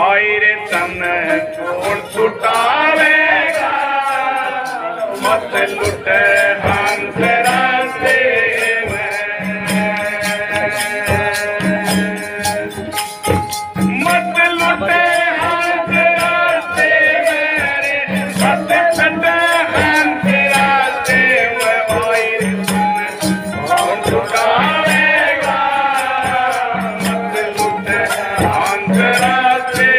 आई रे तन कौन छुटावेगा मत लुटे हंस रास्ते मत लुटे हंस रास्ते मेरे मत लुटे हंस रास्ते में आई रे तन कौन छुटावेगा मत लुटे हंस रास्ते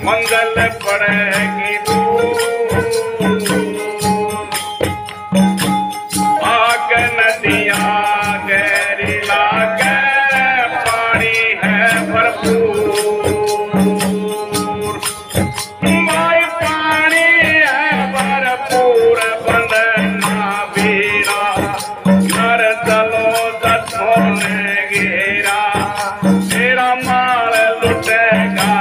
मंगल पड़ेगी आग नदियाँ गहरी लागे पानी है भरपूर माई पानी है भरपूर बंदना बीरा नर चलो दसों ने घेरा तेरा माल लुटेगा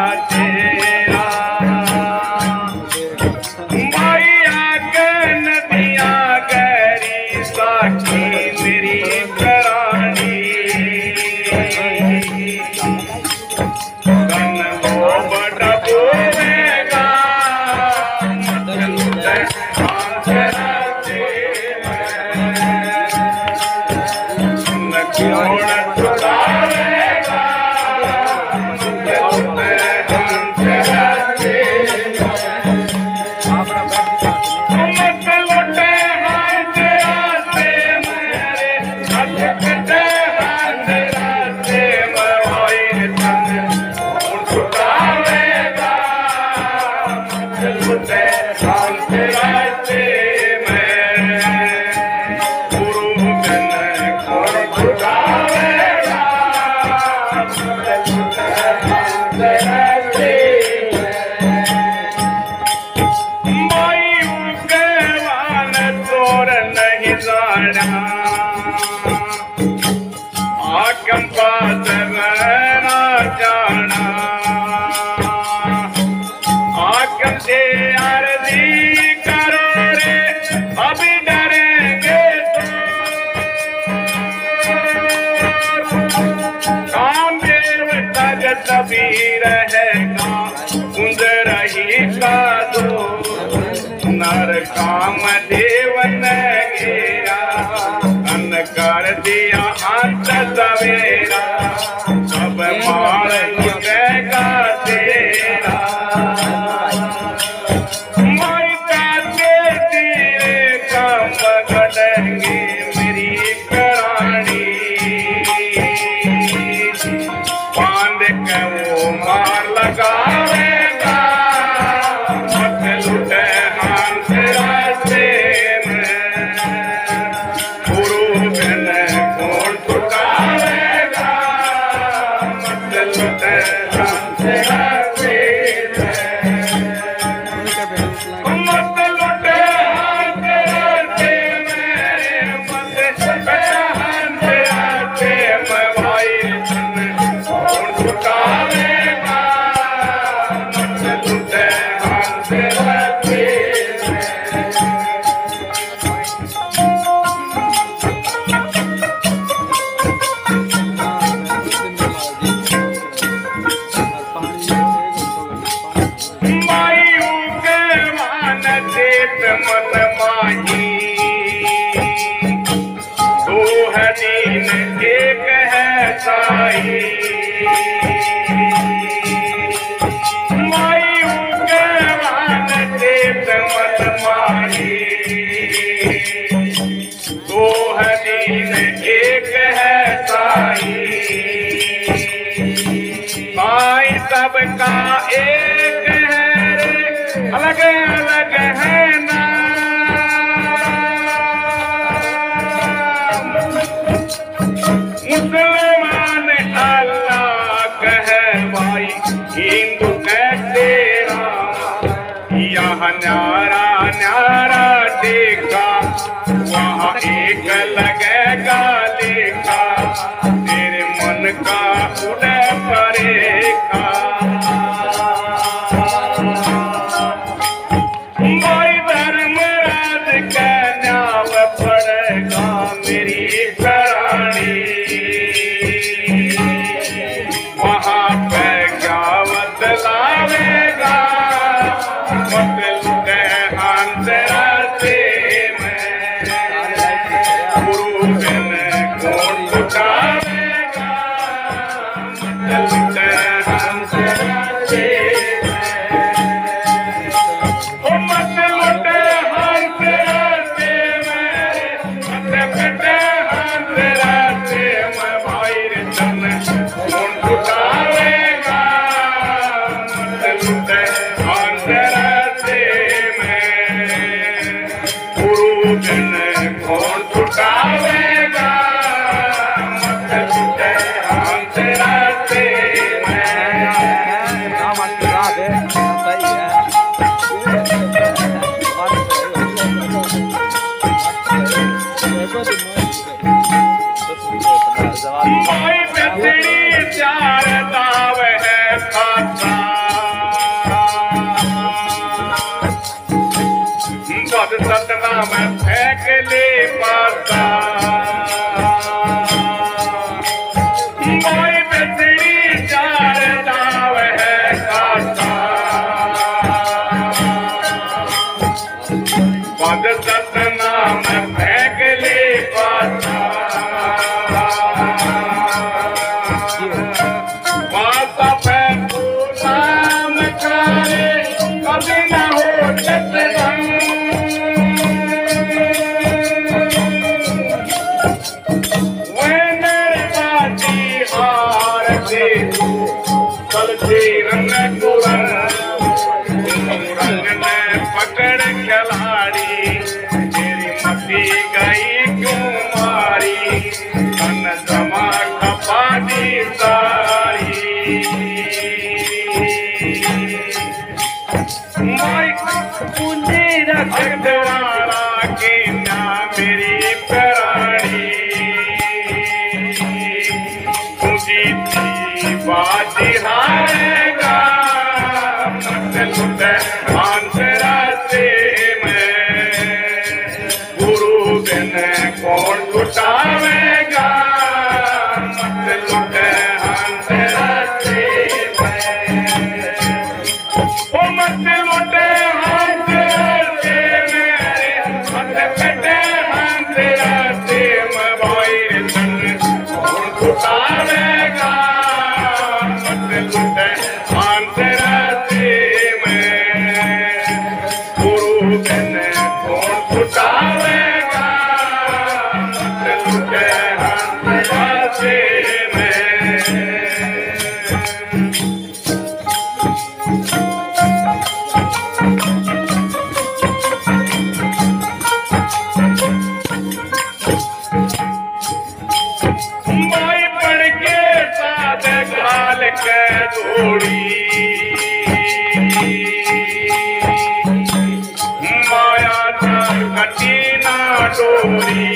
तभी रहेगा कुंद रही का दो नर काम देवन घेरा अन्न कर दिया अंत सवेरा अब मार लुटेगा तेरा माता के तीरे काम करेंगे मेरी प्राणी वो मार लगावेगा मत लुटे हंस रास्ते में गुरु बिन कौन छुटावेगा मत लुटे हंस रास्ते मत लुटे हंस रास्ते में मत लुटे हंस रास्ते में भाई कौन छुटावेगा मत लुटे हंस रास्ते मायू के मान देत मन माही दो है दीन एक है साई दो है दीन एक है साई माई सबका एक है रे अलग अलग है ना मुसलमान अल्लाह कहे भाई हिंदू कहते यहाँ न्यारा न्यारा देखा वहाँ एक लगेगा लेखा तेरे मन का लुटे हंस राते ओ मत लुटे हंस राते में मत कटे हंस राते में भाई रे तन कौन छुटावेगा मत लुटे हंस राते में गुरु जन कौन छुटावेगा मत लुटे हंस राते माई बेसड़ी चार दाव है खाता बद सतना में फेंक ले पाता माई बेसड़ी चार दाव है खाता बद सतना में फेंक ले पाता माता पैसू नाम करे कभी न हो जतन वे मेरे बाती हार दे चलते रंग तुरन रंग ने पकड़ खिलाड़ी तेरी मती गई क्यों मारी तन जमा खपा दी सारी माई पूंजी रखवाला के ना मेरी प्राणी पूंजी थी बाजी हारेगा मत लुटे हंस राते में गुरु बिन कौन छुटावेगा मत लुटे हंस राते में ओ मत लुटे हंस राते में मत कटे हंस राते में भाई रे तन कौन छुटावेगा मत लुटे हंस राते में गुरु बिन कौन छुटावेगा मत लुटे हंस राते में माई पड़ के साथ घाल के जोड़ी माया चार कटी ना डोरी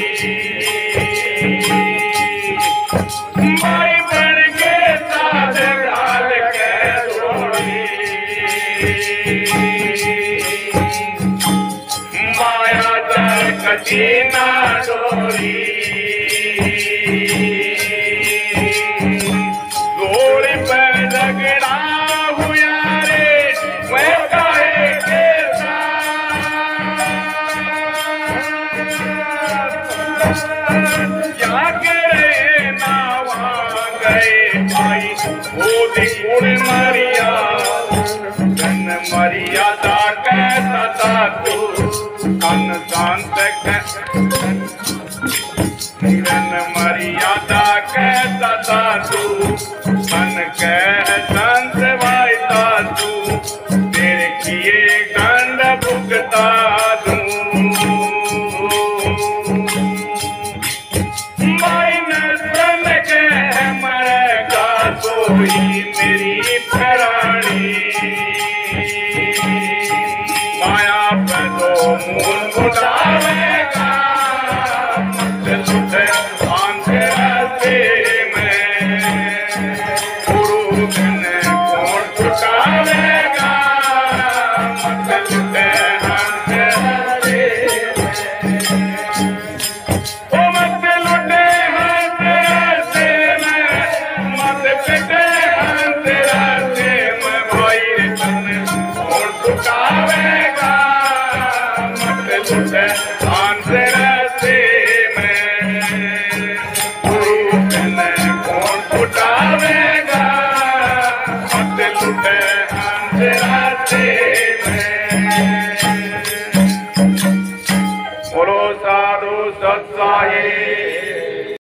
माई पड़ के साथ घाल के जोड़ी माया चार कटी ना डोरी गोरी पे झगड़ा हुआ रे मैं काहे के साथ क्या करे नावा गए भाई वो गुण मरिया जन मर्यादा कैसा था तू कन शांत जन मर्यादा कैसा था तू मन कह संत वायता तू तेरे किए दंड भुगता दूं माइन तन कह मरेगा तो ही मेरी